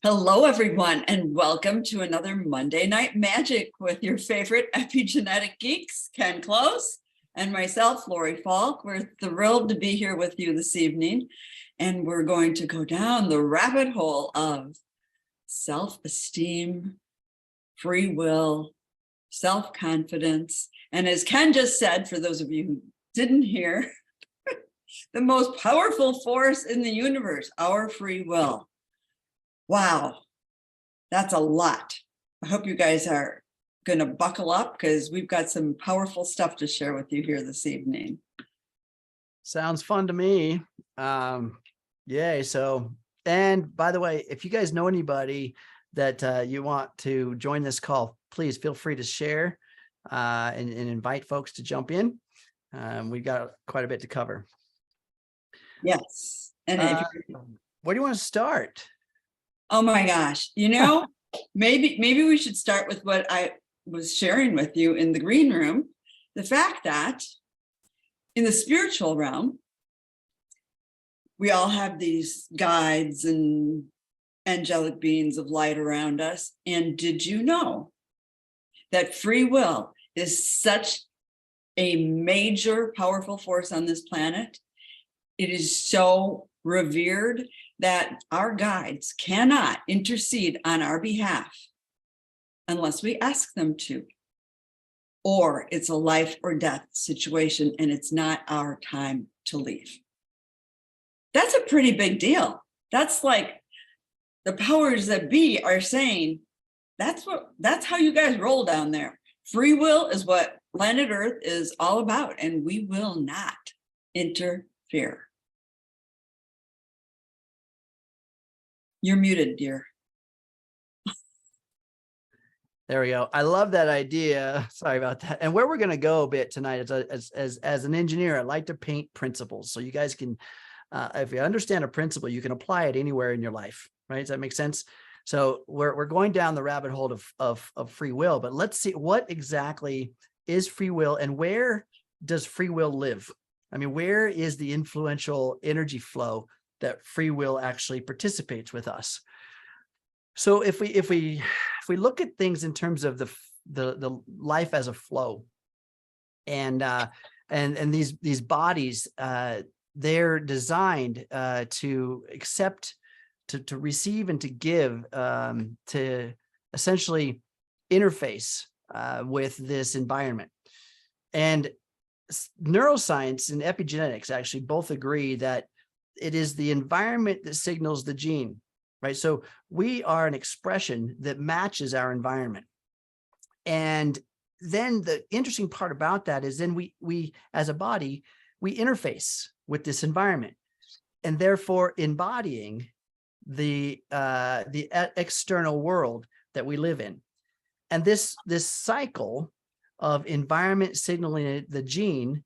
Hello, everyone, and welcome to another Monday Night Magic with your favorite epigenetic geeks, Ken Close, and myself, Lori Falk. We're thrilled to be here with you this evening, and we're going to go down the rabbit hole of self-esteem, free will, self-confidence, and as Ken just said, for those of you who didn't hear, the most powerful force in the universe, our free will. Wow, that's a lot. I hope you guys are going to buckle up because we've got some powerful stuff to share with you here this evening. Sounds fun to me. Yay. So, and by the way, if you guys know anybody that you want to join this call, please feel free to share and invite folks to jump in. We've got quite a bit to cover. Yes. And where do you want to start? Oh my gosh, maybe we should start with what I was sharing with you in the green room. The fact that in the spiritual realm, we all have these guides and angelic beings of light around us. And did you know that free will is such a major, powerful force on this planet? It is so revered that our guides cannot intercede on our behalf unless we ask them to, or it's a life or death situation and it's not our time to leave. That's a pretty big deal. That's like the powers that be are saying, that's how you guys roll down there. Free will is what planet Earth is all about, and we will not interfere. You're muted, dear. There we go. I love that idea. Sorry about that. And where we're going to go a bit tonight is as an engineer, I like to paint principles. So you guys can, if you understand a principle, you can apply it anywhere in your life, right? Does that make sense? So we're going down the rabbit hole of free will, but let's see what exactly is free will and where does free will live? I mean, where is the influential energy flow that free will actually participates with us? So if we look at things in terms of the life as a flow, and these bodies, they're designed to accept, to receive, and to give, to essentially interface with this environment. And neuroscience and epigenetics actually both agree that it is the environment that signals the gene, right? So we are an expression that matches our environment. And then the interesting part about that is then we as a body, we interface with this environment, and therefore embodying the external world that we live in. And this cycle of environment signaling the gene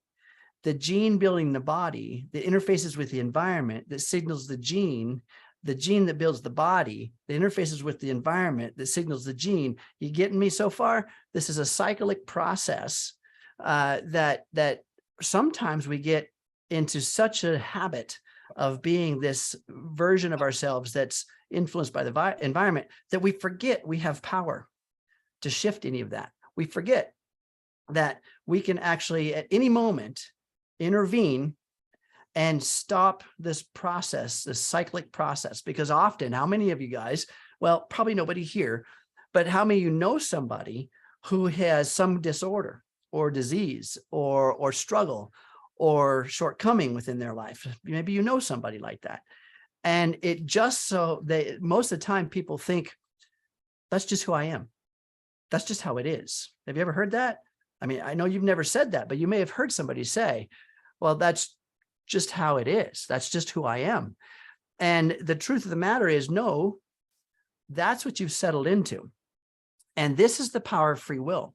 building the body, the interfaces with the environment that signals the gene that builds the body, the interfaces with the environment that signals the gene. You getting me so far? This is a cyclic process that sometimes we get into such a habit of being this version of ourselves that's influenced by the environment that we forget we have power to shift any of that. We forget that we can actually at any moment intervene and stop this process, this cyclic process. Because often, how many of you guys, well, probably nobody here, but how many of you know somebody who has some disorder or disease or struggle or shortcoming within their life? Maybe you know somebody like that. And it just so most of the time people think, that's just who I am. That's just how it is. Have you ever heard that? I mean, I know you've never said that, but you may have heard somebody say, well, that's just how it is. That's just who I am. And the truth of the matter is, no, that's what you've settled into. And this is the power of free will,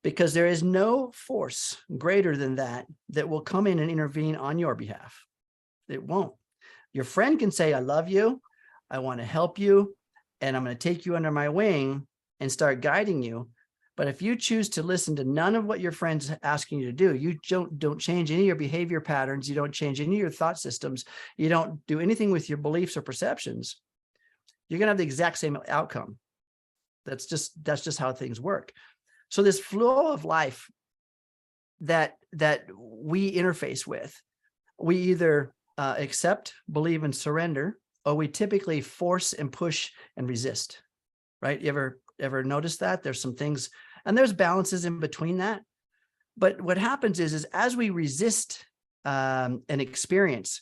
because there is no force greater than that will come in and intervene on your behalf. It won't. Your friend can say, I love you, I want to help you, and I'm going to take you under my wing and start guiding you. But if you choose to listen to none of what your friend's asking you to do, you don't change any of your behavior patterns, you don't change any of your thought systems, you don't do anything with your beliefs or perceptions, you're going to have the exact same outcome. That's just how things work. So this flow of life that we interface with, we either accept, believe, and surrender, or we typically force and push and resist, right? You ever notice that? There's some things, and there's balances in between that. But what happens is as we resist an experience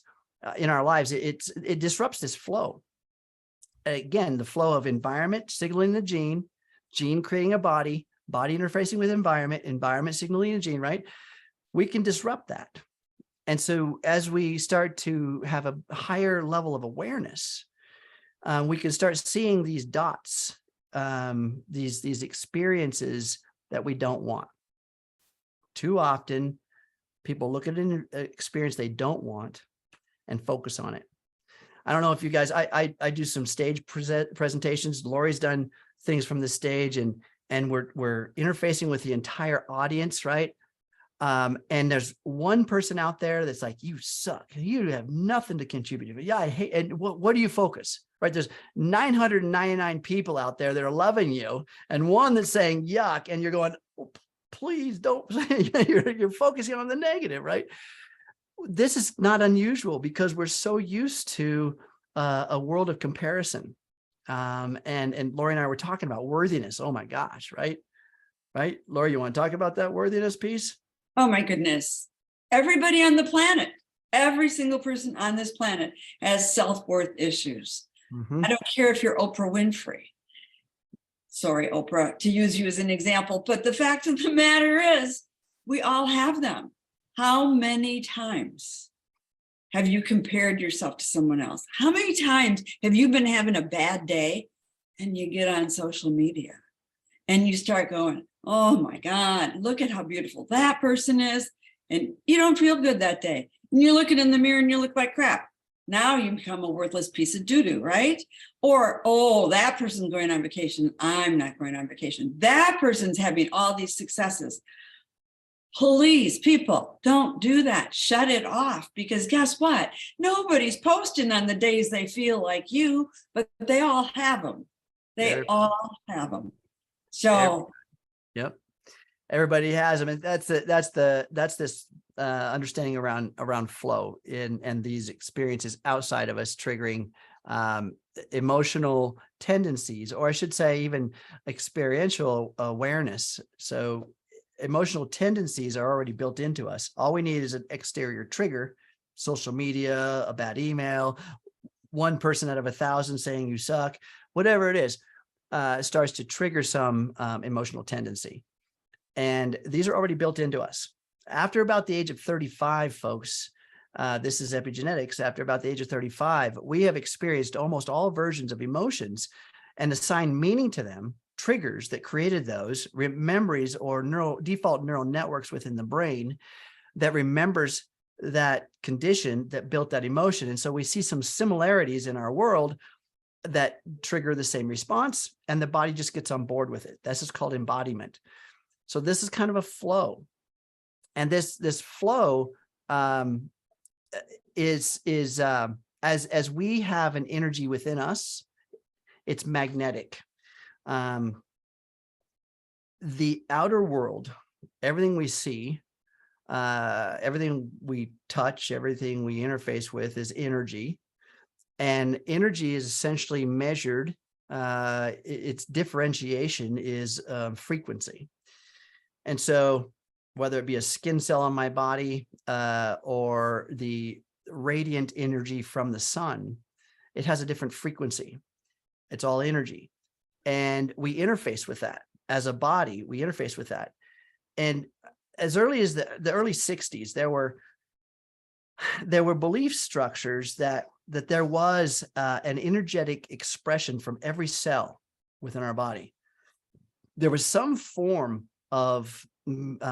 in our lives, it disrupts this flow. Again, the flow of environment signaling the gene creating a body interfacing with environment signaling a gene, right? We can disrupt that. And so as we start to have a higher level of awareness, we can start seeing these dots, these experiences that we don't want. Too often, people look at an experience they don't want and focus on it. I don't know if you guys, I do some stage presentations. Lori's done things from the stage, and we're interfacing with the entire audience, right? And there's one person out there that's like, you suck. You have nothing to contribute. Yeah, I hate. And what do you focus? Right? There's 999 people out there that are loving you, and one that's saying yuck, and you're going, oh, please don't. You're focusing on the negative, right? This is not unusual because we're so used to a world of comparison. And Lori and I were talking about worthiness. Oh my gosh, right? Right? Lori, you want to talk about that worthiness piece? Oh my goodness. Everybody on the planet, every single person on this planet has self-worth issues. I don't care if you're Oprah Winfrey. Sorry, Oprah, to use you as an example, but the fact of the matter is we all have them. How many times have you compared yourself to someone else? How many times have you been having a bad day and you get on social media and you start going, oh my God, look at how beautiful that person is. And you don't feel good that day. And you're looking in the mirror and you look like crap. Now you become a worthless piece of doo-doo, right? Or, oh, that person's going on vacation. I'm not going on vacation. That person's having all these successes. Please, people, don't do that. Shut it off, because guess what? Nobody's posting on the days they feel like you, but they all have them. They all have them. So, yep, everybody has them, and that's this understanding around flow and these experiences outside of us triggering emotional tendencies, or I should say, even experiential awareness. So emotional tendencies are already built into us. All we need is an exterior trigger, social media, a bad email, one person out of 1,000 saying you suck, whatever it is, starts to trigger some emotional tendency. And these are already built into us. After about the age of 35, folks, this is epigenetics. After about the age of 35, we have experienced almost all versions of emotions and assigned meaning to them, triggers that created those memories or default neural networks within the brain that remembers that condition that built that emotion. And so we see some similarities in our world that trigger the same response, and the body just gets on board with it. This is called embodiment. So this is kind of a flow. And this flow is as we have an energy within us, it's magnetic. The outer world, everything we see, everything we touch, everything we interface with is energy. And energy is essentially measured, its differentiation is frequency. And so whether it be a skin cell on my body or the radiant energy from the sun, it has a different frequency. It's all energy. And we interface with that. As a body, we interface with that. And as early as the early 60s, there were belief structures that there was an energetic expression from every cell within our body. There was some form of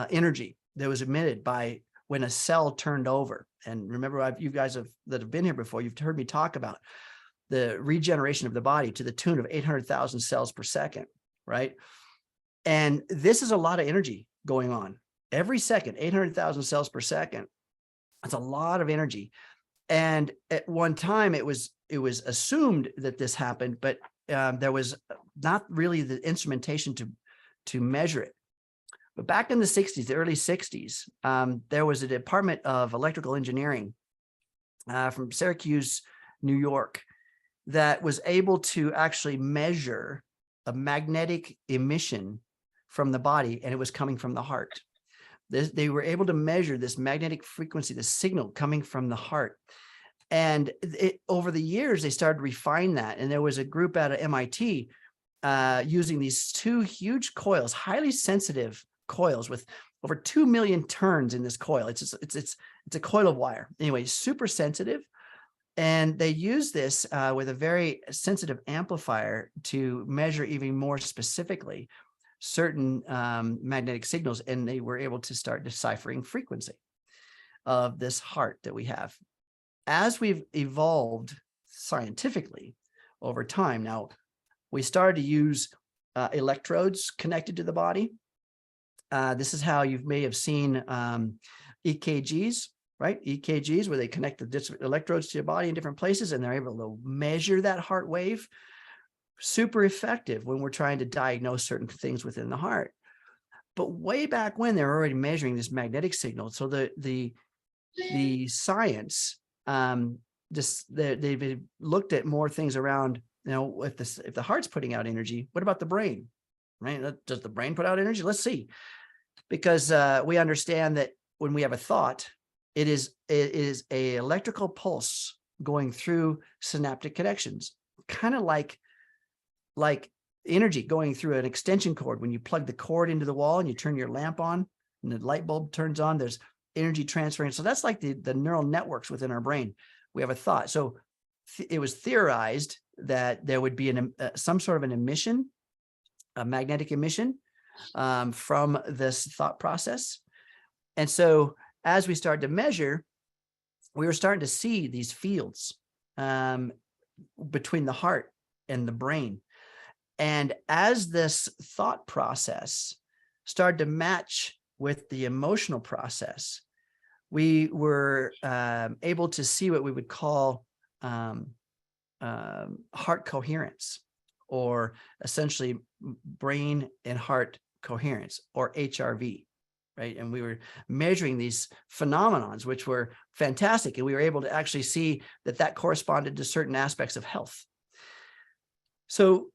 energy that was emitted by when a cell turned over. And remember, you guys that have been here before, you've heard me talk about the regeneration of the body to the tune of 800,000 cells per second, right? And this is a lot of energy going on every second, 800,000 cells per second. That's a lot of energy. And at one time it was assumed that this happened, but there was not really the instrumentation to measure it. But back in the 60s, the early 60s, there was a Department of Electrical Engineering from Syracuse, New York, that was able to actually measure a magnetic emission from the body, and it was coming from the heart. They were able to measure this magnetic frequency, the signal coming from the heart. And over the years, they started to refine that. And there was a group out of MIT using these two huge coils, highly sensitive coils with over 2 million turns in this coil. It's a coil of wire. Anyway, super sensitive. And they use this with a very sensitive amplifier to measure even more specifically certain magnetic signals. And they were able to start deciphering frequency of this heart that we have. As we've evolved scientifically over time, now we started to use electrodes connected to the body. This is how you may have seen EKGs, right? EKGs, where they connect the electrodes to your body in different places, and they're able to measure that heart wave. Super effective when we're trying to diagnose certain things within the heart. But way back when, they're already measuring this magnetic signal. So the science, they've looked at more things around, if the heart's putting out energy, what about the brain, right? Does the brain put out energy? Let's see. Because we understand that when we have a thought, it is a electrical pulse going through synaptic connections, kind of like energy going through an extension cord. When you plug the cord into the wall and you turn your lamp on and the light bulb turns on, there's energy transferring. So that's like the neural networks within our brain. We have a thought. So it was theorized that there would be some sort of an emission, a magnetic emission from this thought process. And so as we started to measure, we were starting to see these fields between the heart and the brain. And as this thought process started to match with the emotional process, we were able to see what we would call heart coherence, or essentially brain and heart coherence, or HRV, right? And we were measuring these phenomenons, which were fantastic. And we were able to actually see that corresponded to certain aspects of health. So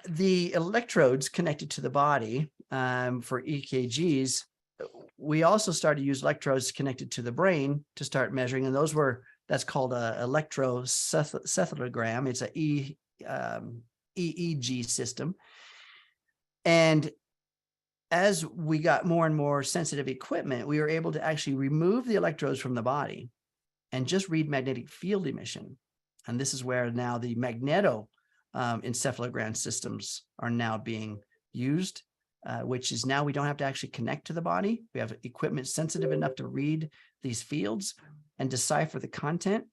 the electrodes connected to the body for EKGs, we also started to use electrodes connected to the brain to start measuring. And that's called a electroencephalogram. It's a EEG system. And as we got more and more sensitive equipment, we were able to actually remove the electrodes from the body and just read magnetic field emission. And this is where now the encephalogram systems are now being used, which is now we don't have to actually connect to the body. We have equipment sensitive enough to read these fields and decipher the content.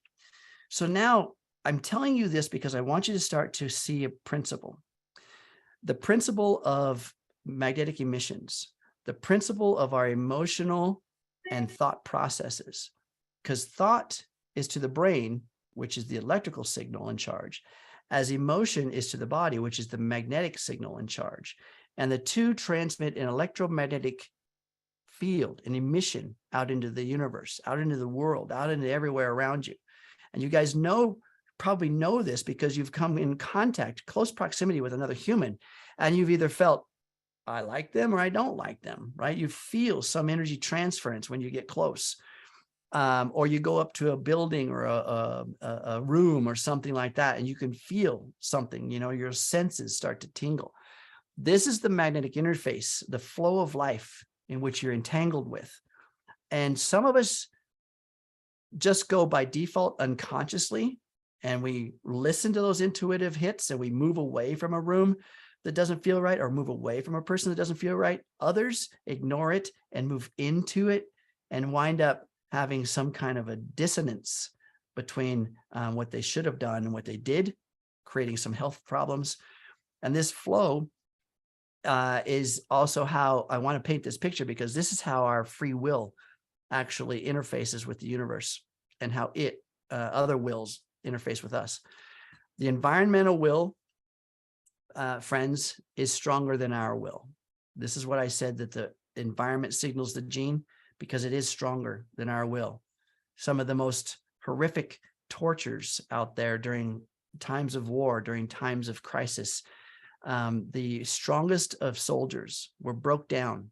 So now I'm telling you this because I want you to start to see a principle. The principle of magnetic emissions, the principle of our emotional and thought processes, because thought is to the brain, which is the electrical signal in charge, as emotion is to the body, which is the magnetic signal in charge. And the two transmit an electromagnetic field, an emission out into the universe, out into the world, out into everywhere around you. And you guys probably know this because you've come in contact, close proximity with another human, and you've either felt, I like them or I don't like them, right? You feel some energy transference when you get close. Or you go up to a building or a room or something like that, and you can feel something, your senses start to tingle. This is the magnetic interface, the flow of life in which you're entangled with. And some of us just go by default unconsciously, and we listen to those intuitive hits and we move away from a room that doesn't feel right, or move away from a person that doesn't feel right. Others ignore it and move into it and wind up having some kind of a dissonance between what they should have done and what they did, creating some health problems. And this flow is also how I want to paint this picture, because this is how our free will actually interfaces with the universe and how it other wills interface with us. The environmental will, friends, is stronger than our will. This is what I said, that the environment signals the gene because it is stronger than our will. Some of the most horrific tortures out there during times of war, during times of crisis, the strongest of soldiers were broke down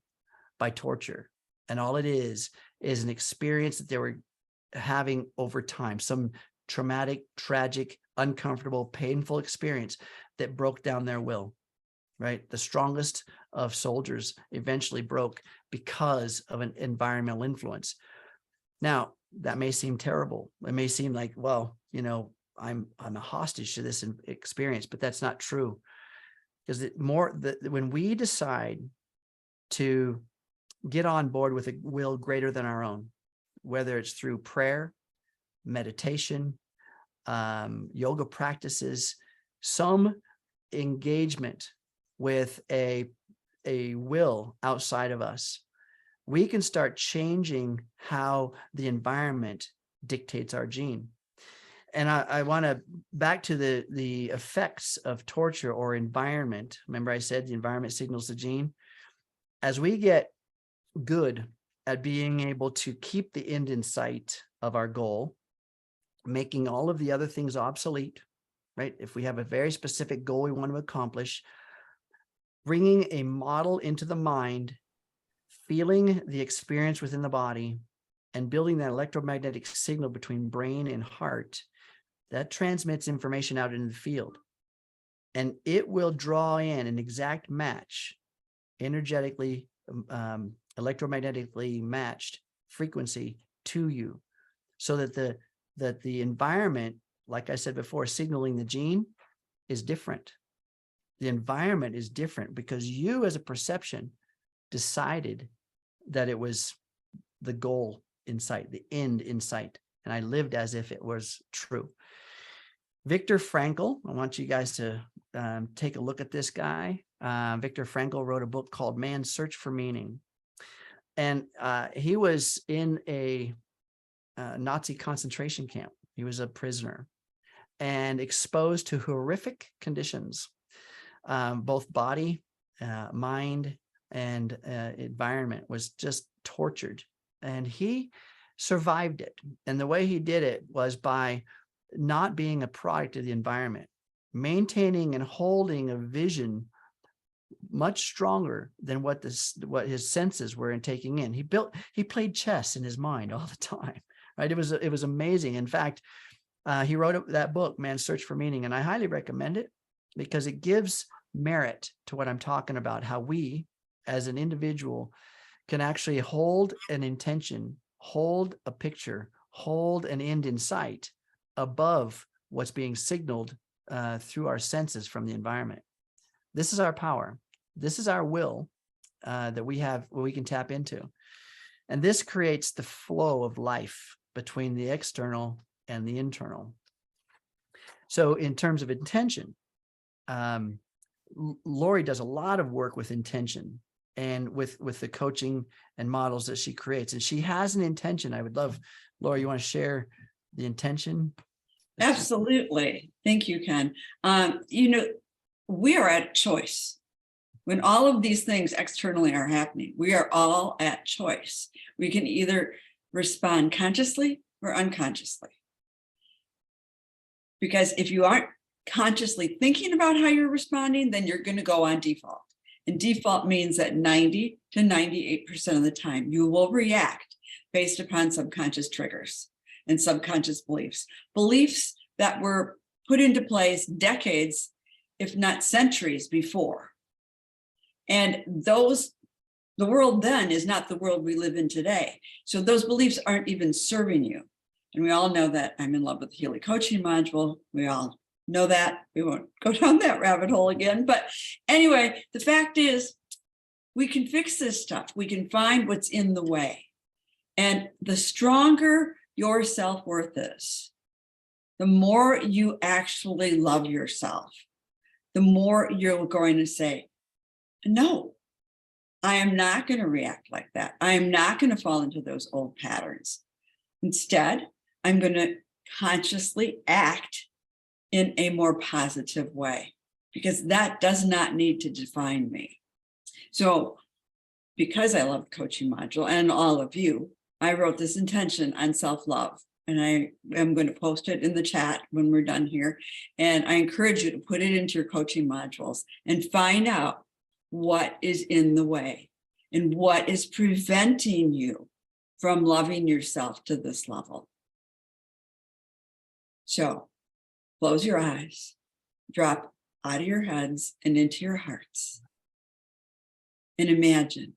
by torture. And all it is an experience that they were having over time, some traumatic, tragic, uncomfortable, painful experience that broke down their will, right? The strongest of soldiers eventually broke because of an environmental influence. Now, that may seem terrible. It may seem like, well, you know, I'm a hostage to this experience, but that's not true. Because when we decide to get on board with a will greater than our own, whether it's through prayer, meditation, yoga practices, some engagement with a will outside of us, we can start changing how the environment dictates our gene. And I want to back to the effects of torture or environment. Remember, I said the environment signals the gene. As we get good at being able to keep the end in sight of our goal, making all of the other things obsolete, right? If we have a very specific goal we want to accomplish, bringing a model into the mind, feeling the experience within the body, and building that electromagnetic signal between brain and heart, that transmits information out into the field. And it will draw in an exact match, energetically, electromagnetically matched frequency to you, so that the environment, like I said before, signaling the gene is different. The environment is different because you as a perception decided that it was the goal in sight, the end in sight. And I lived as if it was true. Viktor Frankl, I want you guys to take a look at this guy. Viktor Frankl wrote a book called Man's Search for Meaning. And he was in a Nazi concentration camp. He was a prisoner and exposed to horrific conditions, both body, mind, and environment, was just tortured. And he survived it. And the way he did it was by not being a product of the environment, maintaining and holding a vision much stronger than what his senses were taking in. He played chess in his mind all the time, right? It was amazing. In fact, he wrote that book, Man's Search for Meaning, and I highly recommend it because it gives merit to what I'm talking about, how we as an individual can actually hold an intention, hold a picture, hold an end in sight above what's being signaled through our senses from the environment. This is our power. This is our will that we have, we can tap into. And this creates the flow of life between the external and the internal. So in terms of intention, Lori does a lot of work with intention and with the coaching and models that she creates. And she has an intention. I would love, Lori, you want to share the intention? Absolutely. Thank you, Ken. We are at choice. When all of these things externally are happening, we are all at choice. We can either respond consciously or unconsciously. Because if you aren't consciously thinking about how you're responding, then you're going to go on default. And default means that 90 to 98% of the time, you will react based upon subconscious triggers and subconscious beliefs that were put into place decades, if not centuries before. And the world then is not the world we live in today. So those beliefs aren't even serving you. And we all know that. I'm in love with the Healy coaching module. We all know that. We won't go down that rabbit hole again. But anyway, the fact is, we can fix this stuff. We can find what's in the way. And the stronger your self-worth is, the more you actually love yourself, the more you're going to say, no, I am not going to react like that. I am not going to fall into those old patterns. Instead, I'm going to consciously act in a more positive way, because that does not need to define me. So because I love the coaching module and all of you, I wrote this intention on self-love, and I am going to post it in the chat when we're done here. And I encourage you to put it into your coaching modules and find out what is in the way and what is preventing you from loving yourself to this level. So close your eyes, drop out of your heads and into your hearts, and imagine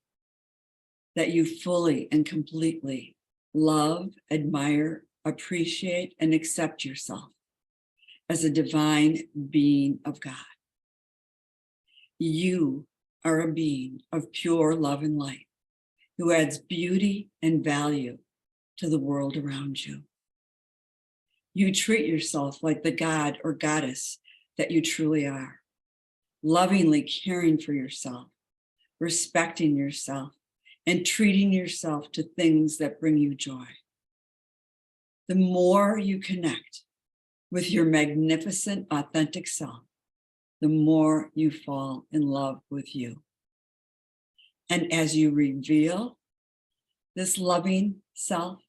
that you fully and completely love, admire, appreciate, and accept yourself as a divine being of God. You are a being of pure love and light who adds beauty and value to the world around you. You treat yourself like the god or goddess that you truly are, lovingly caring for yourself, respecting yourself, and treating yourself to things that bring you joy. The more you connect with your magnificent, authentic self, the more you fall in love with you. And as you reveal this loving self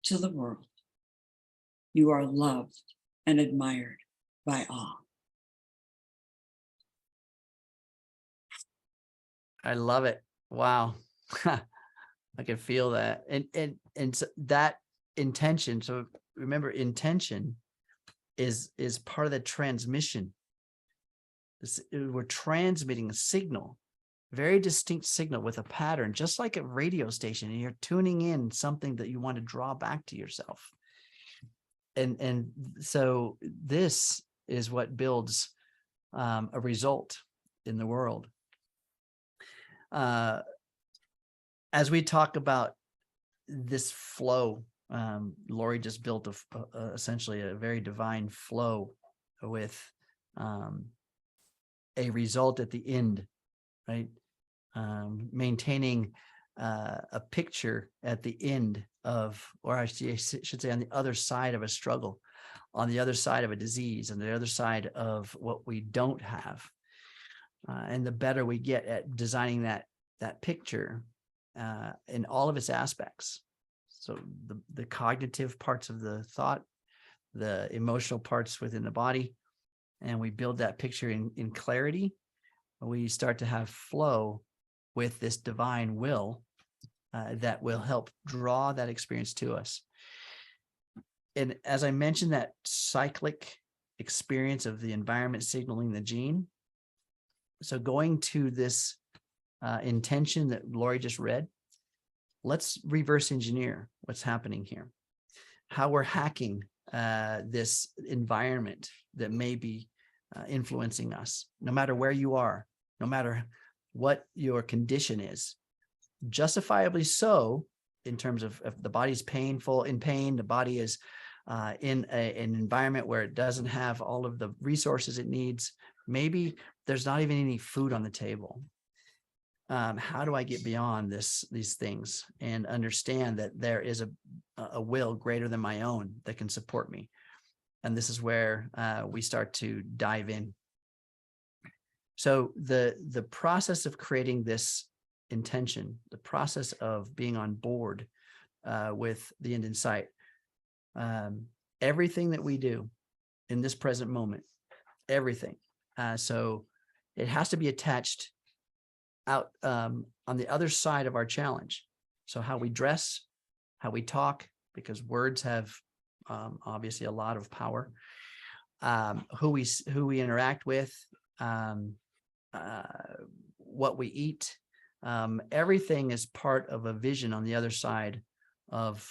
to the world, you are loved and admired by all. I love it. Wow. I can feel that. And so that intention. So remember, intention is part of the transmission. We're transmitting a signal, very distinct signal with a pattern, just like a radio station, and you're tuning in something that you want to draw back to yourself. And so this is what builds a result in the world. As we talk about this flow, Lori just built essentially a very divine flow with a result at the end, right? Maintaining a picture at the end of, or I should say on the other side of a struggle, on the other side of a disease, on the other side of what we don't have. And the better we get at designing that picture in all of its aspects. So the cognitive parts of the thought, the emotional parts within the body, and we build that picture in clarity, we start to have flow with this divine will that will help draw that experience to us. And as I mentioned, that cyclic experience of the environment signaling the gene. So going to this intention that Lori just read, let's reverse engineer what's happening here. How we're hacking this environment that may be influencing us, no matter where you are, no matter what your condition is, justifiably so, in terms of if the body's in pain, the body is in an environment where it doesn't have all of the resources it needs. Maybe there's not even any food on the table. How do I get beyond these things and understand that there is a will greater than my own that can support me? And this is where we start to dive in. So the process of creating this intention, the process of being on board with the end in sight, everything that we do in this present moment, everything. So it has to be attached out on the other side of our challenge. So how we dress, how we talk, because words have obviously a lot of power, who we interact with, what we eat, everything is part of a vision on the other side of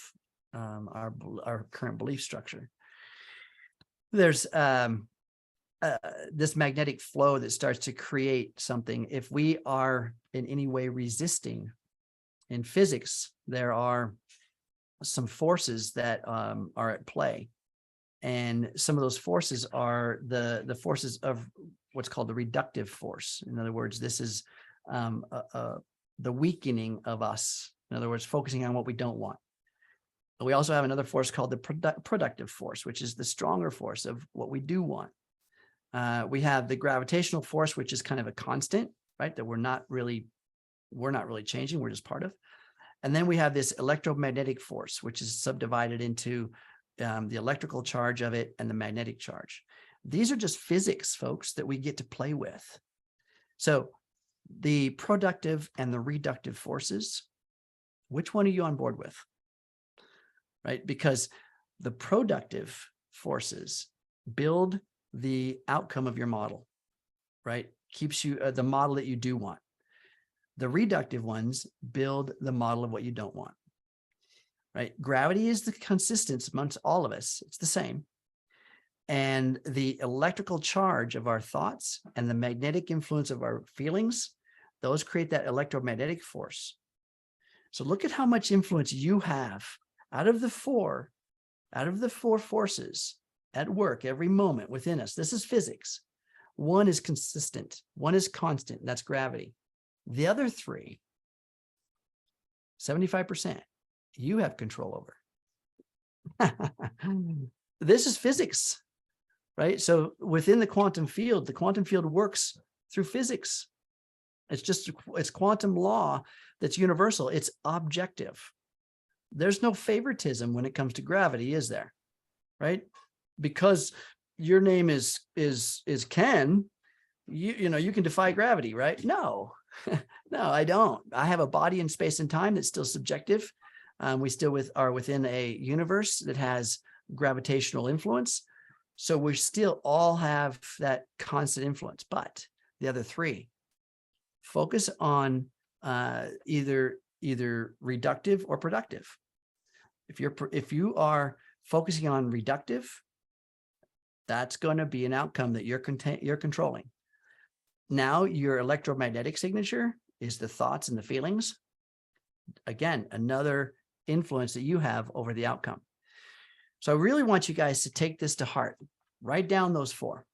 our current belief structure. There's this magnetic flow that starts to create something. If we are in any way resisting, in physics, there are some forces that are at play. And some of those forces are the forces of what's called the reductive force. In other words, this is the weakening of us. In other words, focusing on what we don't want. We also have another force called the productive force, which is the stronger force of what we do want. We have the gravitational force, which is kind of a constant, right? That we're not really changing. We're just part of. And then we have this electromagnetic force, which is subdivided into the electrical charge of it and the magnetic charge. These are just physics, folks, that we get to play with. So the productive and the reductive forces, which one are you on board with? Right? Because the productive forces build the outcome of your model, right? Keeps you the model that you do want. The reductive ones build the model of what you don't want, right? Gravity is the consistent amongst all of us. It's the same. And the electrical charge of our thoughts and the magnetic influence of our feelings, those create that electromagnetic force. So look at how much influence you have out of the four forces at work every moment within us. This is physics. One is consistent, one is constant, and that's gravity. The other three, 75%, you have control over. This is physics, right? So within the quantum field works through physics. It's quantum law that's universal. It's objective. There's no favoritism when it comes to gravity, is there? Right? Because your name is Ken, you can defy gravity, right? No, no, I don't. I have a body in space and time that's still subjective. We still are within a universe that has gravitational influence. So we still all have that constant influence, but the other three, focus on either reductive or productive. If you are focusing on reductive, that's going to be an outcome that you're controlling. Now your electromagnetic signature is the thoughts and the feelings. Again, another influence that you have over the outcome. So I really want you guys to take this to heart. Write down those four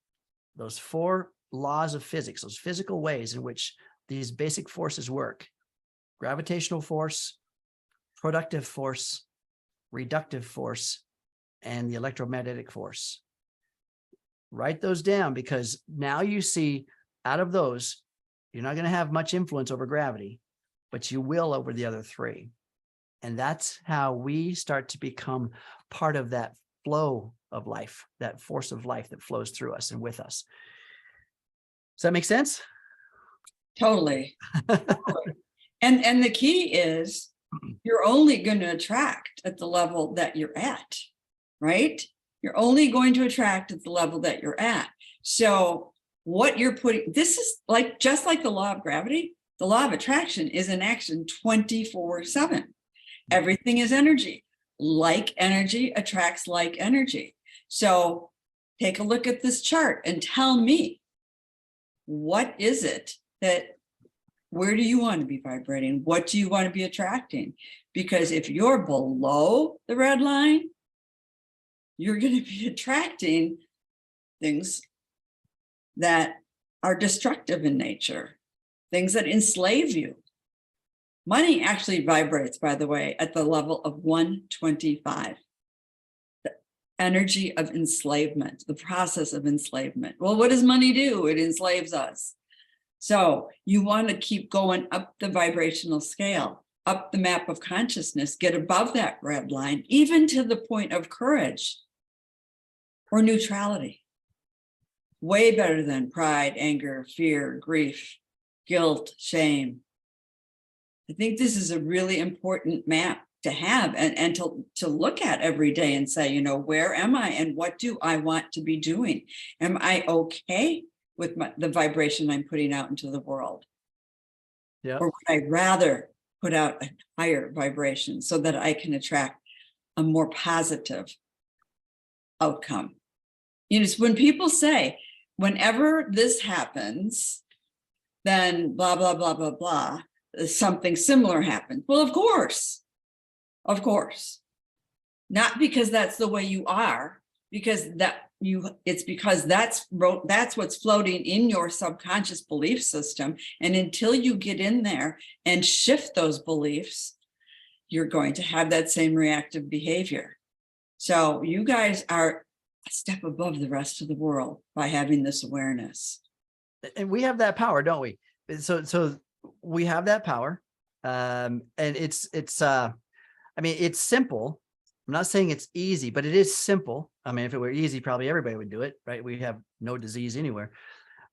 laws of physics, those physical ways in which these basic forces work: gravitational force, productive force, reductive force, and the electromagnetic force. Write those down, because now you see out of those, you're not going to have much influence over gravity, but you will over the other three. And that's how we start to become part of that flow of life, that force of life that flows through us and with us. Does that make sense? Totally. And the key is you're only going to attract at the level that you're at, right? You're only going to attract at the level that you're at. So what you're putting, this is just like the law of gravity. The law of attraction is in action 24/7. Everything is energy. Like energy attracts like energy. So take a look at this chart and tell me, what is it where do you want to be vibrating? What do you want to be attracting? Because if you're below the red line, you're going to be attracting things that are destructive in nature, things that enslave you. Money actually vibrates, by the way, at the level of 125. The energy of enslavement, the process of enslavement. Well, what does money do? It enslaves us. So you want to keep going up the vibrational scale, up the map of consciousness, get above that red line, even to the point of courage or neutrality. Way better than pride, anger, fear, grief, guilt, shame. I think this is a really important map to have and to look at every day and say, where am I and what do I want to be doing? Am I okay with the vibration I'm putting out into the world? Yeah. Or would I rather put out a higher vibration so that I can attract a more positive outcome? It's when people say, whenever this happens, then blah, blah, blah, blah, blah, something similar happened. Well, of course. Not because that's the way you are, it's because that's what's floating in your subconscious belief system. And until you get in there and shift those beliefs, you're going to have that same reactive behavior. So you guys are a step above the rest of the world by having this awareness. And we have that power, don't we? So we have that power. And it's I mean, it's simple. I'm not saying it's easy, but it is simple. I mean, if it were easy, probably everybody would do it, right? We have no disease anywhere,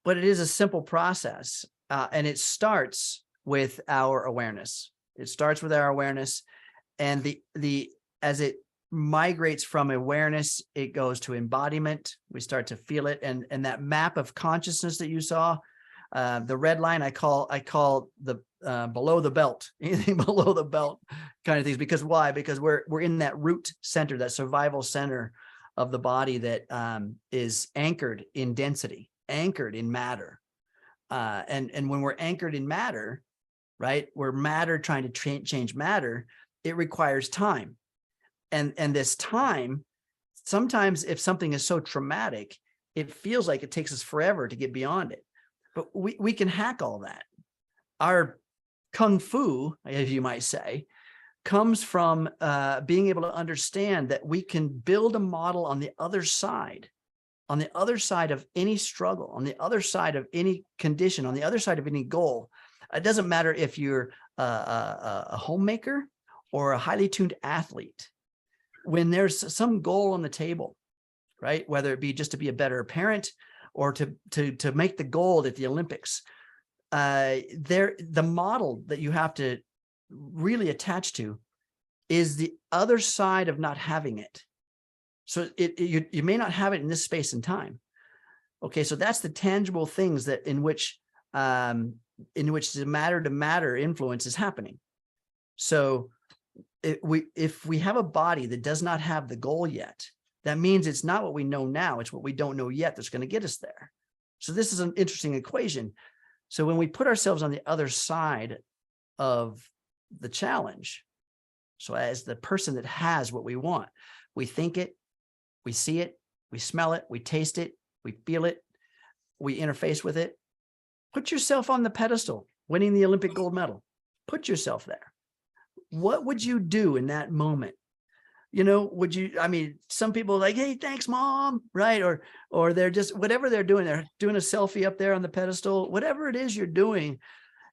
but it is a simple process. And it starts with our awareness. It starts with our awareness, and as it migrates from awareness, it goes to embodiment. We start to feel it. And that map of consciousness that you saw, the red line, I call the below the belt, anything below the belt kind of things. Because why? Because we're in that root center, that survival center of the body that is anchored in density, anchored in matter. And when we're anchored in matter, right, we're matter trying to change matter, it requires time. And this time, sometimes if something is so traumatic, it feels like it takes us forever to get beyond it. But we can hack all that. Our kung fu, as you might say, comes from being able to understand that we can build a model on the other side of any struggle, on the other side of any condition, on the other side of any goal. It doesn't matter if you're a homemaker or a highly tuned athlete. When there's some goal on the table, right? Whether it be just to be a better parent or to make the gold at the Olympics, the model that you have to really attach to is the other side of not having it. So you may not have it in this space and time. Okay, so that's the tangible things that in which the matter to matter influence is happening. So if we have a body that does not have the goal yet, that means it's not what we know now, it's what we don't know yet that's going to get us there. So this is an interesting equation. So when we put ourselves on the other side of the challenge, so as the person that has what we want, we think it, we see it, we smell it, we taste it, we feel it, we interface with it. Put yourself on the pedestal, winning the Olympic gold medal. Put yourself there. What would you do in that moment? You know, I mean, some people are like, hey, thanks, mom, right? Or they're just, whatever they're doing a selfie up there on the pedestal, whatever it is you're doing,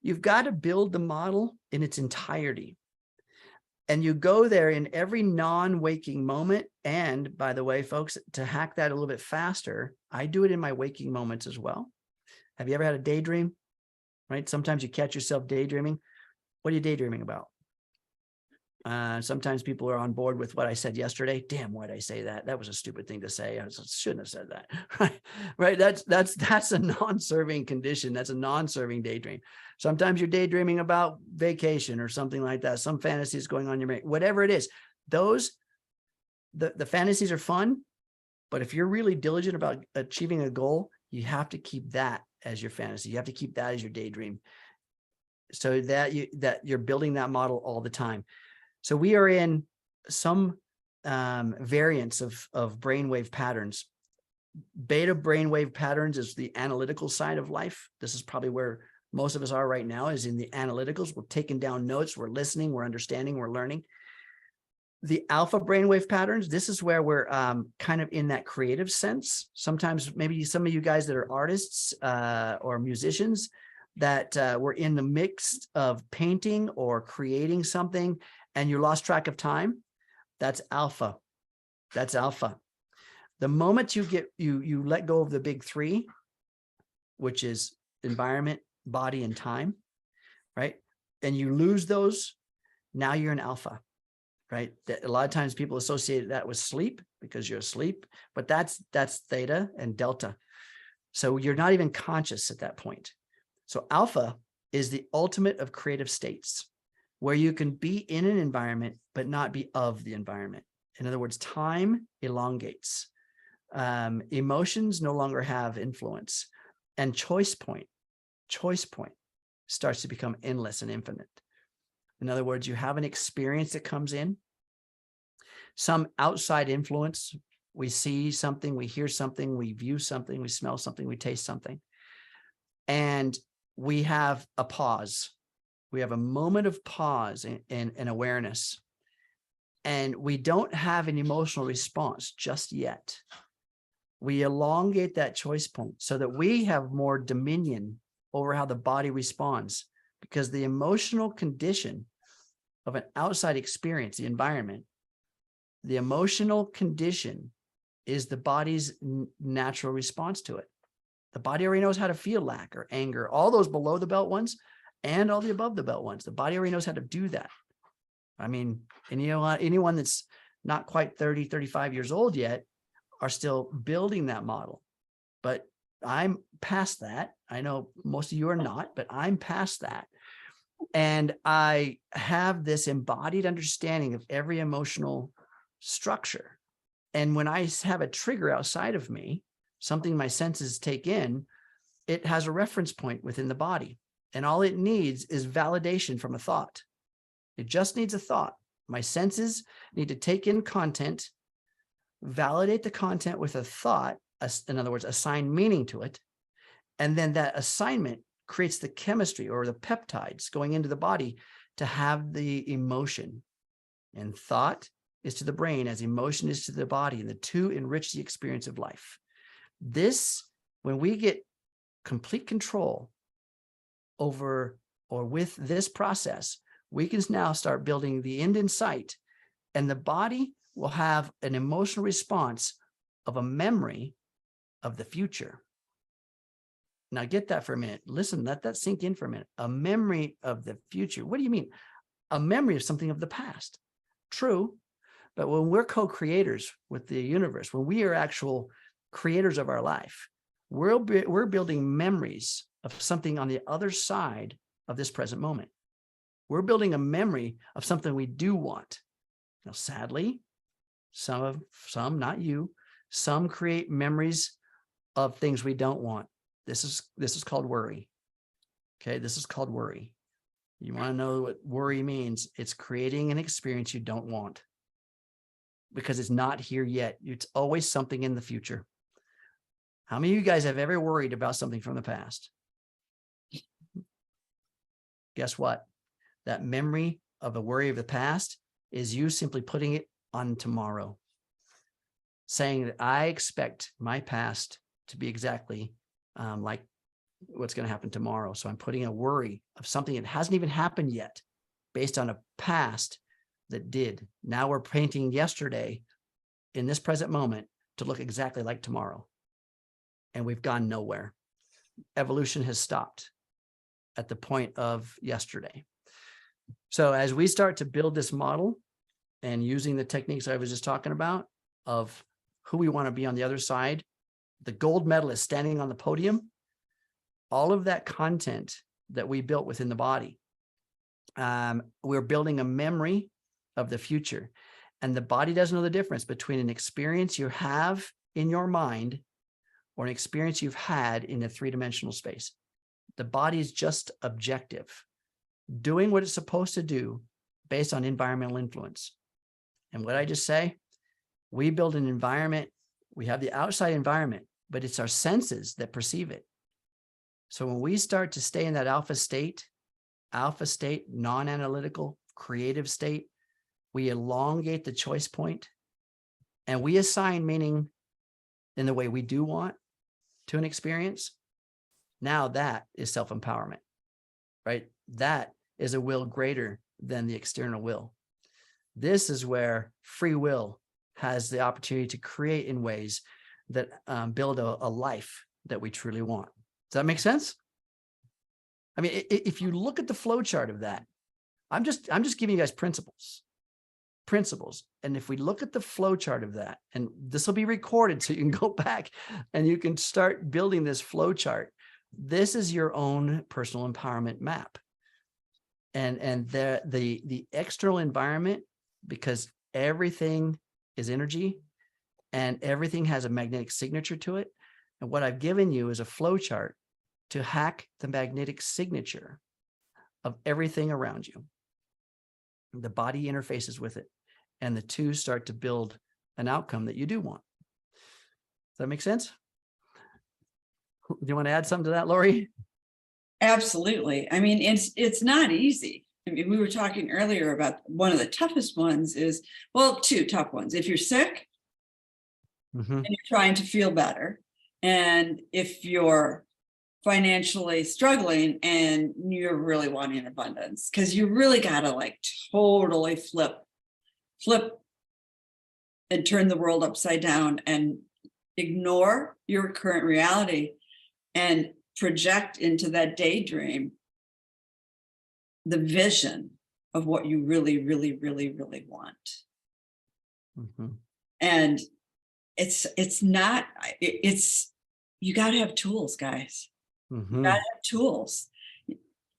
you've got to build the model in its entirety. And you go there in every non-waking moment. And by the way, folks, to hack that a little bit faster, I do it in my waking moments as well. Have you ever had a daydream? Right? Sometimes you catch yourself daydreaming. What are you daydreaming about? Sometimes people are on board with what I said yesterday. Damn, why'd I say that? That was a stupid thing to say. I shouldn't have said that. Right? Right? That's a non-serving condition. That's a non-serving daydream. Sometimes you're daydreaming about vacation or something like that. Some fantasies going on in your brain. Whatever it is, the fantasies are fun, but if you're really diligent about achieving a goal, you have to keep that as your fantasy. You have to keep that as your daydream, so that you're building that model all the time. So we are in some variants of brainwave patterns. Beta brainwave patterns is the analytical side of life. This is probably where most of us are right now, is in the analyticals. We're taking down notes, we're listening, we're understanding, we're learning. The alpha brainwave patterns, this is where we're kind of in that creative sense. Sometimes maybe some of you guys that are artists or musicians that were in the mix of painting or creating something, and you lost track of time, that's alpha. That's alpha. The moment you let go of the big three, which is environment, body, and time, right? And you lose those, now you're an alpha, right? A lot of times people associate that with sleep because you're asleep, but that's theta and delta. So you're not even conscious at that point. So alpha is the ultimate of creative states, where you can be in an environment, but not be of the environment. In other words, time elongates. Emotions no longer have influence. And choice point starts to become endless and infinite. In other words, you have an experience that comes in, some outside influence. We see something, we hear something, we view something, we smell something, we taste something. And we have a pause. We have a moment of pause and awareness. And we don't have an emotional response just yet. We elongate that choice point so that we have more dominion over how the body responds, because the emotional condition of an outside experience, the environment, the emotional condition is the body's natural response to it. The body already knows how to feel lack or anger, all those below the belt ones and all the above the belt ones. The body already knows how to do that. I mean, and you know, anyone that's not quite 30, 35 years old yet are still building that model. But I'm past that. I know most of you are not, but I'm past that. And I have this embodied understanding of every emotional structure. And when I have a trigger outside of me, something my senses take in, it has a reference point within the body. And all it needs is validation from a thought. It just needs a thought. My senses need to take in content, validate the content with a thought, in other words, assign meaning to it. And then that assignment creates the chemistry or the peptides going into the body to have the emotion. And thought is to the brain as emotion is to the body, and the two enrich the experience of life. This, when we get complete control over or with this process, we can now start building the end in sight, and the body will have an emotional response of a memory of the future. Now get that for a minute. Listen, let that sink in for a minute. A memory of the future. What do you mean? A memory of something of the past. True. But when we're co-creators with the universe, when we are actual creators of our life, we're building memories of something on the other side of this present moment. We're building a memory of something we do want. Now, sadly, some, not you, some create memories of things we don't want. This is called worry. Okay, this is called worry. You want to know what worry means? It's creating an experience you don't want because it's not here yet. It's always something in the future. How many of you guys have ever worried about something from the past? Guess what? That memory of a worry of the past is you simply putting it on tomorrow, saying that I expect my past to be exactly like what's going to happen tomorrow. So I'm putting a worry of something that hasn't even happened yet based on a past that did. Now we're painting yesterday in this present moment to look exactly like tomorrow. And we've gone nowhere. Evolution has stopped at the point of yesterday. So as we start to build this model and using the techniques I was just talking about of who we want to be on the other side, the gold medalist standing on the podium, all of that content that we built within the body, we're building a memory of the future. And the body doesn't know the difference between an experience you have in your mind or an experience you've had in a three-dimensional space. The body is just objective, doing what it's supposed to do based on environmental influence. And what I just say, we build an environment, we have the outside environment, but it's our senses that perceive it. So when we start to stay in that alpha state, non-analytical, creative state, we elongate the choice point and we assign meaning in the way we do want to an experience. Now that is self-empowerment, right? That is a will greater than the external will. This is where free will has the opportunity to create in ways that build a life that we truly want. Does that make sense? I mean, if you look at the flow chart of that, I'm just giving you guys principles. And if we look at the flow chart of that, and this will be recorded so you can go back and you can start building this flow chart. This is your own personal empowerment map. And the external environment, because everything is energy and everything has a magnetic signature to it. And what I've given you is a flow chart to hack the magnetic signature of everything around you. The body interfaces with it, and the two start to build an outcome that you do want. Does that make sense? Do you want to add something to that, Lori? Absolutely. I mean, it's not easy. I mean, we were talking earlier about one of the toughest ones is, well, two tough ones. If you're sick Mm-hmm. and you're trying to feel better, and if you're financially struggling and you're really wanting abundance, because you really got to like totally flip and turn the world upside down and ignore your current reality and project into that daydream the vision of what you really, really, really, really want. Mm-hmm. And it's not, it's, you got to have tools, guys. Mm-hmm. You got to have tools.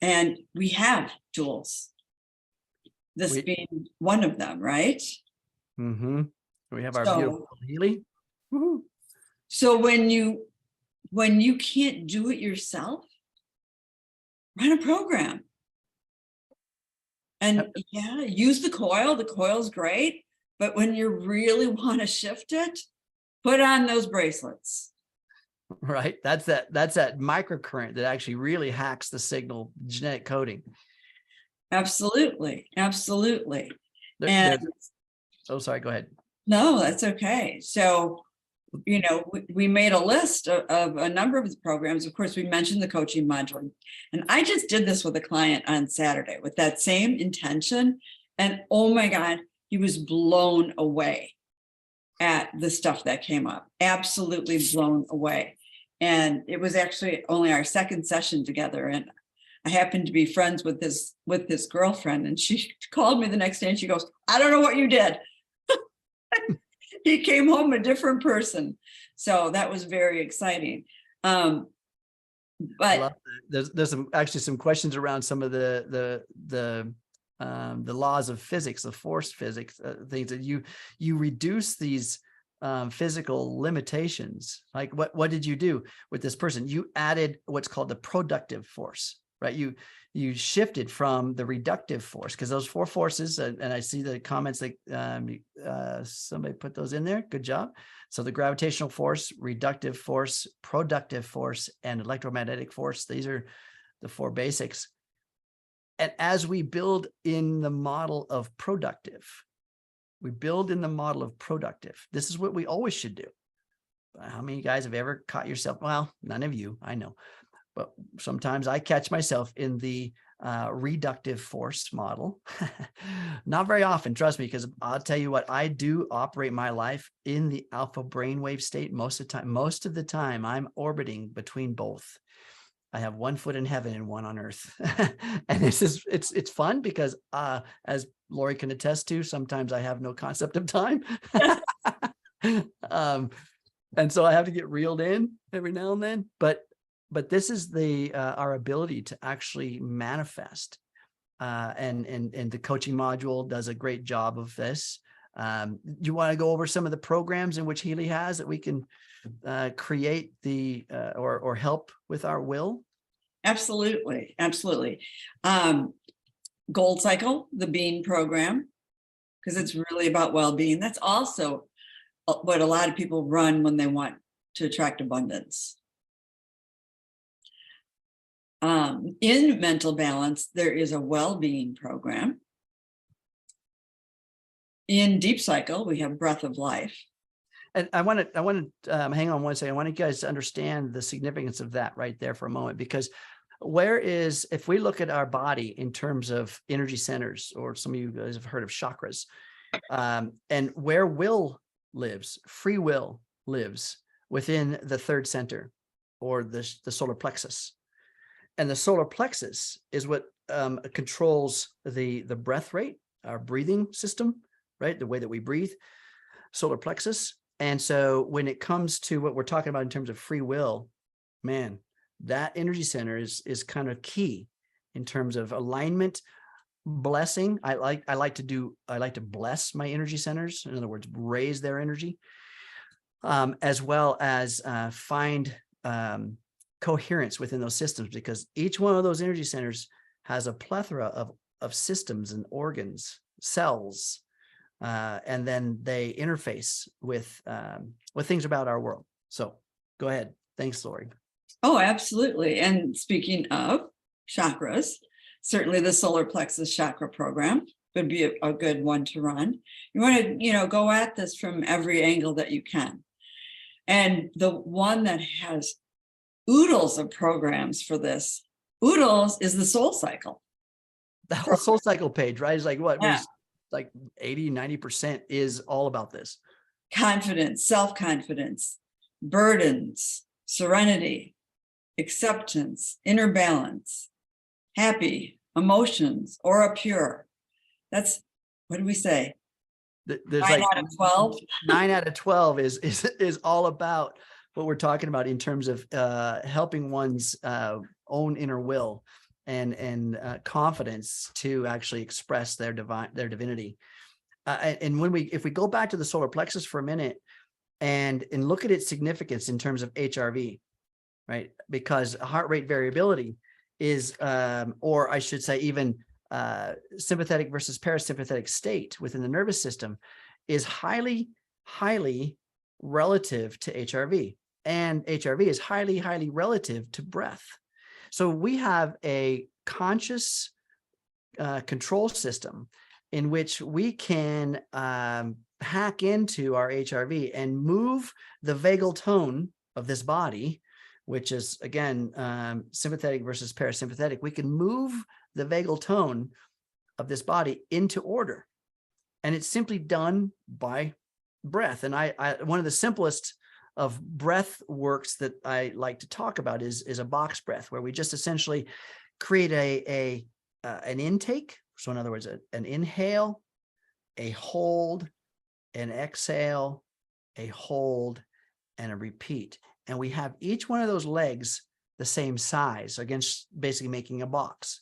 And we have tools. This being one of them, right? Mm-hmm. We have our beautiful Healy. Woo-hoo. So when you can't do it yourself, run a program. And yeah, use the coil. The coil's great. But when you really want to shift it, put on those bracelets. Right. That's that microcurrent that actually really hacks the signal genetic coding. Absolutely. Absolutely. Oh, sorry. Go ahead. No, that's okay. So, you know, we made a list of a number of the programs. Of course, we mentioned the coaching module. And I just did this with a client on Saturday with that same intention. And oh my God, he was blown away at the stuff that came up. Absolutely blown away. And it was actually only our second session together. And I happened to be friends with his girlfriend. And she called me the next day and she goes, I don't know what you did. He came home a different person. So that was very exciting. But there's some questions around some of the laws of physics, the force physics, things that you reduce these physical limitations. Like what did you do with this person? You added what's called the productive force, right? You shifted from the reductive force, because those four forces, and I see the comments that somebody put those in there. Good job. So the gravitational force, reductive force, productive force, and electromagnetic force. These are the four basics. And as we build in the model of productive, this is what we always should do. How many guys have ever caught yourself? Well, none of you, I know. But sometimes I catch myself in the reductive force model. Not very often, trust me, because I'll tell you what, I do operate my life in the alpha brainwave state most of the time. Most of the time, I'm orbiting between both. I have one foot in heaven and one on earth. And it's fun because as Lori can attest to, sometimes I have no concept of time. And so I have to get reeled in every now and then. But this is our ability to actually manifest, and the coaching module does a great job of this. You want to go over some of the programs in which Healy has that we can create or help with our will? absolutely. Gold Cycle, the Bean program, because it's really about well-being. That's also what a lot of people run when they want to attract abundance. In mental balance, there is a well-being program. In Deep Cycle, we have Breath of Life. And I want to hang on one second. I want you guys to understand the significance of that right there for a moment, because if we look at our body in terms of energy centers, or some of you guys have heard of chakras, and where will lives, free will lives within the third center, or the solar plexus. And the solar plexus is what controls the breath rate, our breathing system, right? The way that we breathe, solar plexus. And so when it comes to what we're talking about in terms of free will, man, that energy center is kind of key in terms of alignment, blessing. I like to bless my energy centers. In other words, raise their energy, as well as find coherence within those systems, because each one of those energy centers has a plethora of systems and organs, cells, and then they interface with things about our world. So go ahead. Thanks, Lori. Oh, absolutely. And speaking of, chakras. Certainly the solar plexus chakra program would be a good one to run. You want to, go at this from every angle that you can. And the one that has oodles of programs for this, oodles, is the soul cycle. The whole soul cycle page, right? Is like what? Yeah. Like 80-90% is all about this. Confidence, self-confidence, burdens, serenity, acceptance, inner balance, happy, emotions, aura pure. That's, what do we say? There's 9 out of 12. 9 out of 12 is all about what we're talking about in terms of helping one's own inner will and confidence to actually express their divinity. And if we go back to the solar plexus for a minute and look at its significance in terms of HRV, right? Because heart rate variability is, or I should say even sympathetic versus parasympathetic state within the nervous system is highly, highly relative to HRV. And HRV is highly, highly relative to breath. So we have a conscious control system in which we can hack into our HRV and move the vagal tone of this body, which is, again, sympathetic versus parasympathetic. We can move the vagal tone of this body into order. And it's simply done by breath. And I one of the simplest of breath works that I like to talk about is a box breath, where we just essentially create an intake. So in other words, an inhale, a hold, an exhale, a hold, and a repeat. And we have each one of those legs the same size, against basically making a box.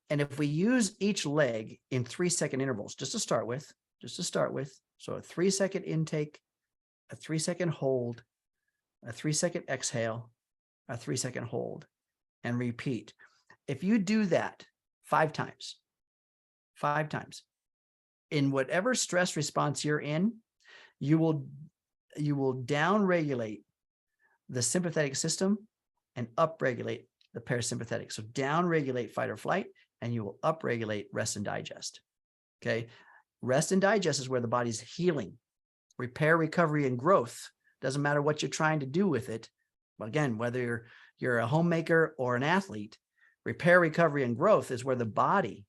And if we use each leg in 3-second intervals, just to start with, so a 3-second intake, a 3-second hold, a 3-second exhale, a 3-second hold, and repeat. If you do that 5 times, in whatever stress response you're in, you will down-regulate the sympathetic system and upregulate the parasympathetic. So down-regulate fight or flight, and you will upregulate rest and digest. Okay. Rest and digest is where the body's healing. Repair, recovery, and growth. Doesn't matter what you're trying to do with it. But again, whether you're a homemaker or an athlete, repair, recovery, and growth is where the body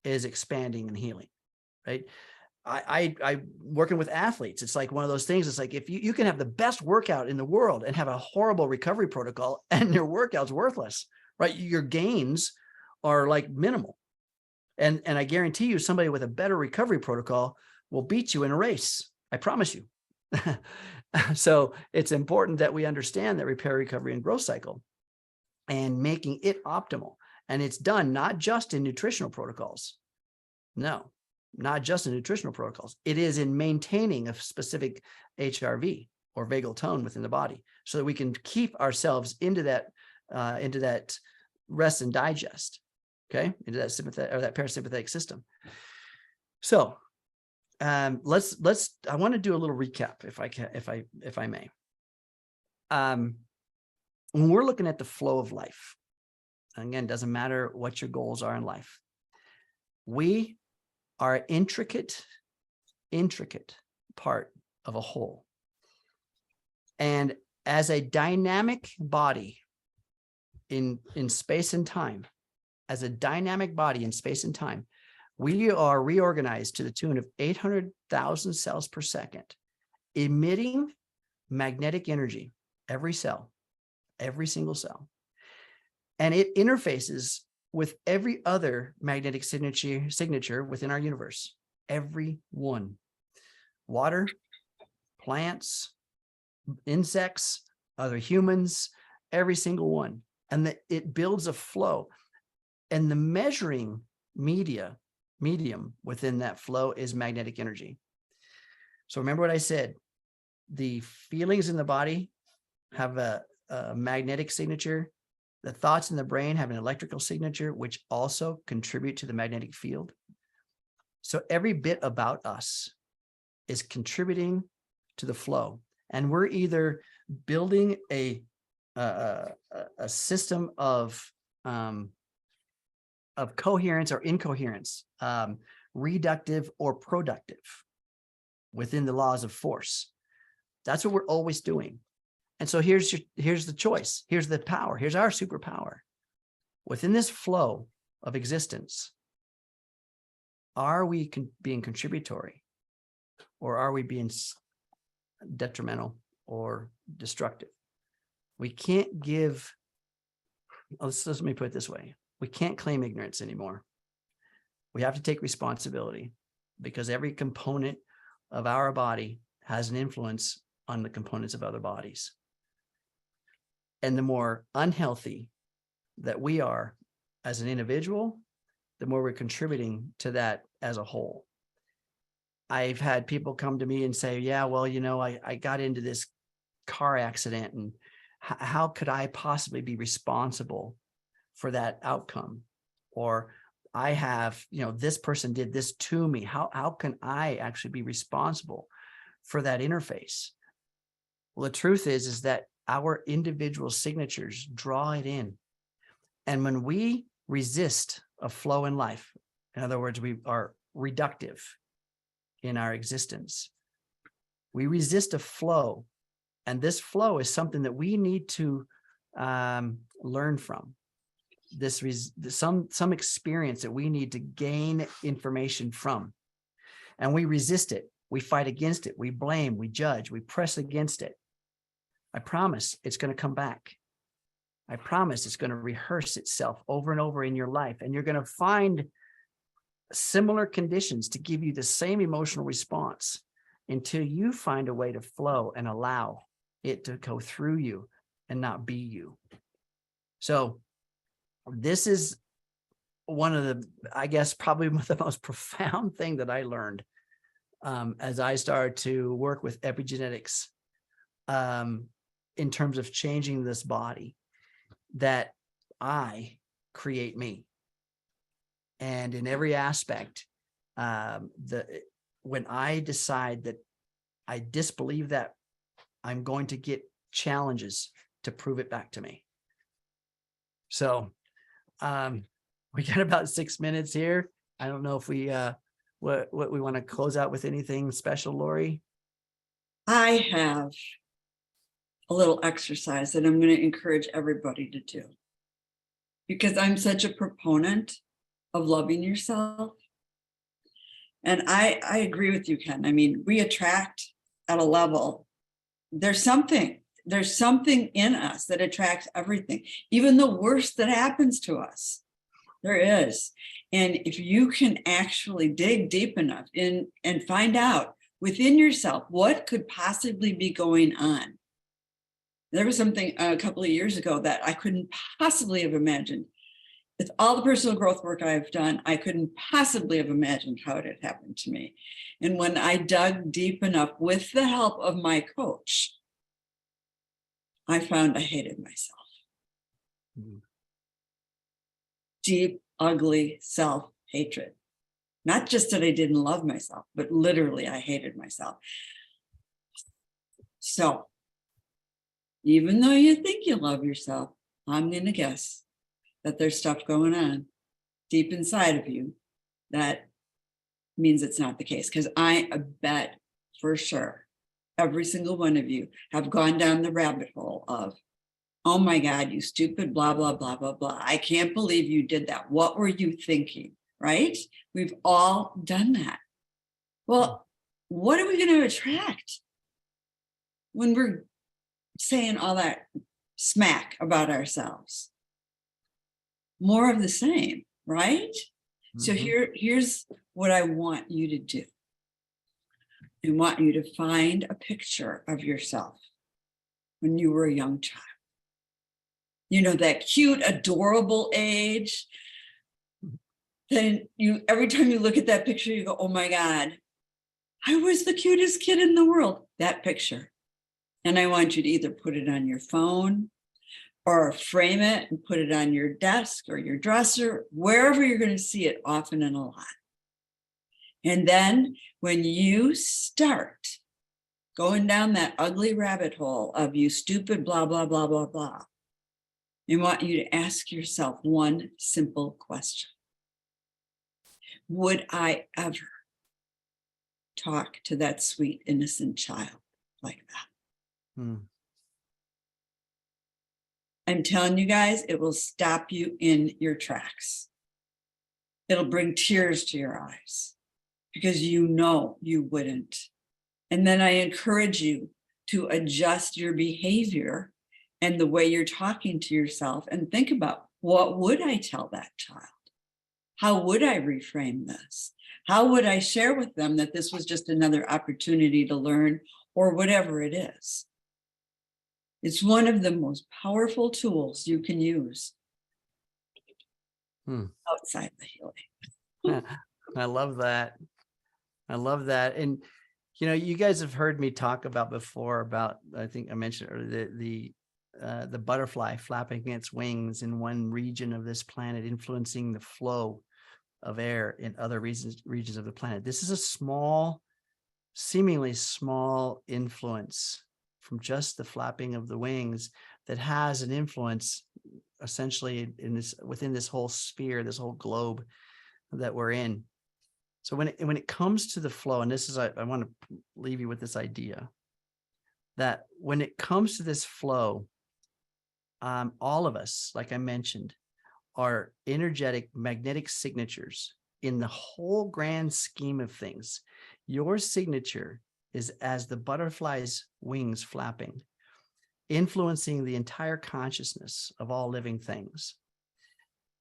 is expanding and healing, right? I working with athletes, it's like one of those things. It's like if you can have the best workout in the world and have a horrible recovery protocol and your workout's worthless, right? Your gains are like minimal. And I guarantee you somebody with a better recovery protocol will beat you in a race. I promise you. So it's important that we understand that repair, recovery, and growth cycle and making it optimal. And it's done not just in nutritional protocols. No, not just in nutritional protocols. It is in maintaining a specific HRV or vagal tone within the body so that we can keep ourselves into that rest and digest. Okay, into that sympathetic or that parasympathetic system. So I want to do a little recap if I may. When we're looking at the flow of life, again, doesn't matter what your goals are in life, we are an intricate part of a whole. And as a dynamic body in space and time, we are reorganized to the tune of 800,000 cells per second, emitting magnetic energy, every single cell. And it interfaces with every other magnetic signature within our universe, every one. Water, plants, insects, other humans, every single one. And it builds a flow. And the measuring medium within that flow is magnetic energy. So remember what I said, the feelings in the body have a magnetic signature. The thoughts in the brain have an electrical signature, which also contribute to the magnetic field. So every bit about us is contributing to the flow. And we're either building a system of of coherence or incoherence, reductive or productive within the laws of force. That's what we're always doing. And so here's the choice. Here's the power. Here's our superpower. Within this flow of existence, are we being contributory, or are we being detrimental or destructive? We can't give, let me put it this way. We can't claim ignorance anymore. We have to take responsibility, because every component of our body has an influence on the components of other bodies. And the more unhealthy that we are as an individual, the more we're contributing to that as a whole. I've had people come to me and say, yeah, well, I got into this car accident, and how could I possibly be responsible for that outcome? Or I have, this person did this to me. How can I actually be responsible for that interface? Well, the truth is that our individual signatures draw it in. And when we resist a flow in life, in other words, we are reductive in our existence, we resist a flow. And this flow is something that we need to learn from. Some experience that we need to gain information from. And we resist it. We fight against it. We blame, we judge, we press against it. I promise it's going to come back. I promise it's going to rehearse itself over and over in your life. And you're going to find similar conditions to give you the same emotional response until you find a way to flow and allow it to go through you and not be you. So this is one of the, I guess, probably the most profound thing that I learned as I started to work with epigenetics in terms of changing this body, that I create me. And in every aspect, when I decide that I disbelieve that, I'm going to get challenges to prove it back to me. So we got about 6 minutes here. I don't know if we what we want to close out with anything special, Lori. I have a little exercise that I'm going to encourage everybody to do, because I'm such a proponent of loving yourself. And I agree with you, Ken. I mean, we attract at a level. There's something in us that attracts everything, even the worst that happens to us. There is. And if you can actually dig deep enough in and find out within yourself what could possibly be going on. There was something a couple of years ago that I couldn't possibly have imagined. With all the personal growth work I've done, I couldn't possibly have imagined how it had happened to me. And when I dug deep enough with the help of my coach, I found I hated myself. Mm-hmm. Deep, ugly self-hatred. Not just that I didn't love myself, but literally I hated myself. So even though you think you love yourself, I'm going to guess that there's stuff going on deep inside of you that means it's not the case. Because I bet for sure every single one of you have gone down the rabbit hole of, oh my God, you stupid, blah, blah, blah, blah, blah. I can't believe you did that. What were you thinking, right? We've all done that. Well, what are we going to attract when we're saying all that smack about ourselves? More of the same, right? Mm-hmm. So here's what I want you to do. I want you to find a picture of yourself when you were a young child. You know, that cute, adorable age. Then every time you look at that picture, you go, oh my God, I was the cutest kid in the world. That picture. And I want you to either put it on your phone or frame it and put it on your desk or your dresser, wherever you're going to see it often and a lot. And then when you start going down that ugly rabbit hole of you stupid, blah, blah, blah, blah, blah, I want you to ask yourself one simple question. would I ever talk to that sweet, innocent child like that? I'm telling you guys, it will stop you in your tracks. It'll bring tears to your eyes because you know you wouldn't. And then I encourage you to adjust your behavior and the way you're talking to yourself and think about, what would I tell that child? How would I reframe this? How would I share with them that this was just another opportunity to learn, or whatever it is? It's one of the most powerful tools you can use outside the healing. I love that. I love that. And, you know, you guys have heard me talk about before about, I think I mentioned earlier, the butterfly flapping its wings in one region of this planet, influencing the flow of air in other regions of the planet. This is a small, seemingly small influence from just the flapping of the wings that has an influence essentially in this, within this whole sphere, this whole globe that we're in. So when it comes to the flow, and this is, I want to leave you with this idea that when it comes to this flow, all of us, like I mentioned, are energetic magnetic signatures in the whole grand scheme of things. Your signature is as the butterfly's wings flapping, influencing the entire consciousness of all living things.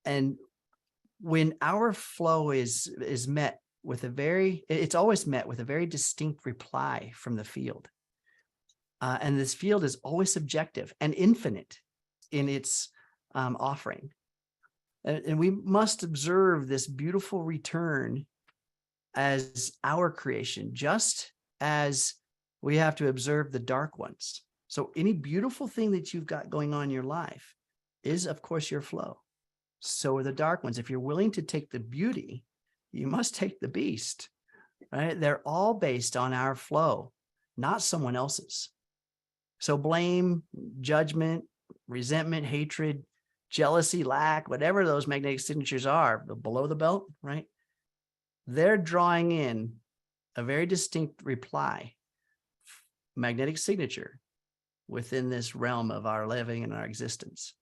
And when our flow is met with it's always met with a very distinct reply from the field. And this field is always subjective and infinite in its offering. And we must observe this beautiful return as our creation, just as we have to observe the dark ones. So any beautiful thing that you've got going on in your life is, of course, your flow. So are the dark ones. If you're willing to take the beauty, you must take the beast, right? They're all based on our flow, not someone else's. So blame, judgment, resentment, hatred, jealousy, lack, whatever those magnetic signatures are below the belt, right? They're drawing in a very distinct reply, magnetic signature within this realm of our living and our existence.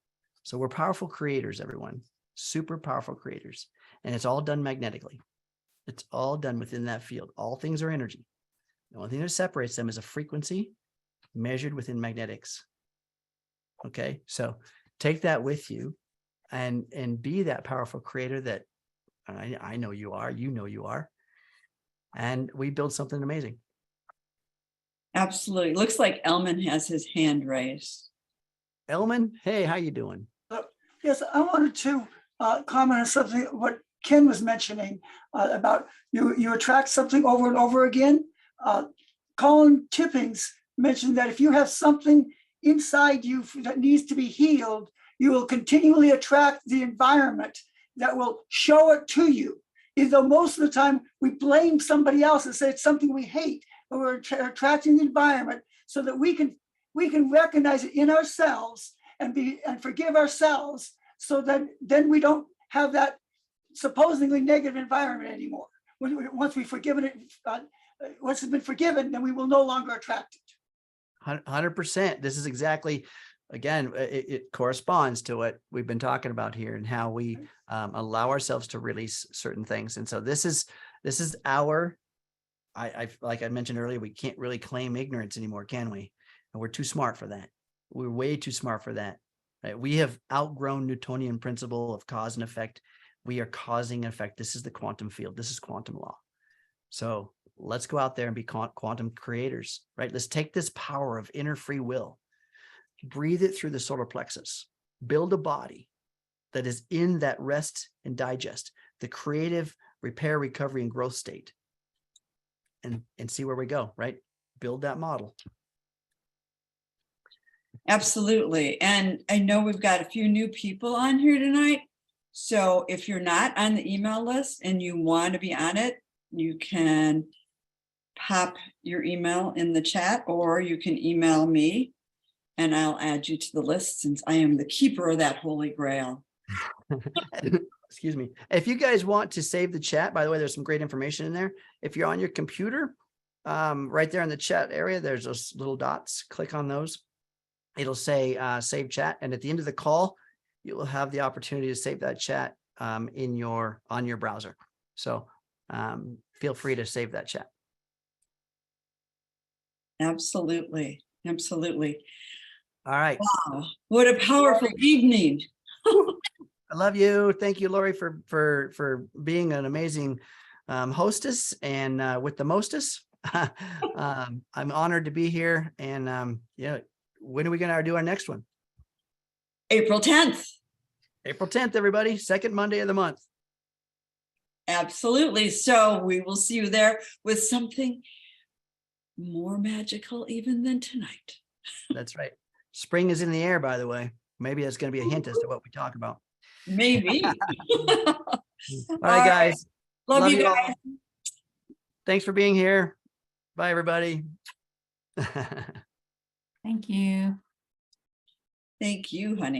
So we're powerful creators, everyone, super powerful creators. And it's all done magnetically. It's all done within that field. All things are energy. The only thing that separates them is a frequency measured within magnetics. Okay, so take that with you and be that powerful creator that I know you are, you know you are. And we build something amazing. Absolutely. Looks like Elman has his hand raised. Elman, hey, how you doing? Yes, I wanted to comment on something what Ken was mentioning about you attract something over and over again. Colin Tippings mentioned that if you have something inside you that needs to be healed, you will continually attract the environment that will show it to you. Even though most of the time we blame somebody else and say it's something we hate, but we're attracting the environment so that we can recognize it in ourselves and forgive ourselves, so that then we don't have that supposedly negative environment anymore. Once we've forgiven it, once it's been forgiven, then we will no longer attract it. 100%. This is exactly, again, it corresponds to what we've been talking about here and how we allow ourselves to release certain things. And so this is our, like I mentioned earlier, we can't really claim ignorance anymore, can we? And we're too smart for that. We're way too smart for that. Right? We have outgrown Newtonian principle of cause and effect. We are causing effect. This is the quantum field. This is quantum law. So let's go out there and be quantum creators, right? Let's take this power of inner free will, breathe it through the solar plexus, build a body that is in that rest and digest, the creative repair, recovery, and growth state, and see where we go, right? Build that model. Absolutely. And I know we've got a few new people on here tonight. So if you're not on the email list and you want to be on it, you can pop your email in the chat, or you can email me and I'll add you to the list, since I am the keeper of that holy grail. excuse me. If you guys want to save the chat, by the way, there's some great information in there. If you're on your computer, right there in the chat area, there's those little dots. Click on those. It'll say save chat. And at the end of the call, you will have the opportunity to save that chat on your browser. So feel free to save that chat. Absolutely. Absolutely. All right. Wow. What a powerful evening. I love you. Thank you, Lori, for being an amazing hostess and with the mostest. I'm honored to be here. And yeah, when are we going to do our next one? April 10th. April 10th, everybody. Second Monday of the month. Absolutely. So we will see you there with something more magical even than tonight. That's right. Spring is in the air, by the way. Maybe that's going to be a hint as to what we talk about. Maybe. All right, guys. Love you all. guys. Thanks for being here. Bye, everybody. Thank you. Thank you, honey.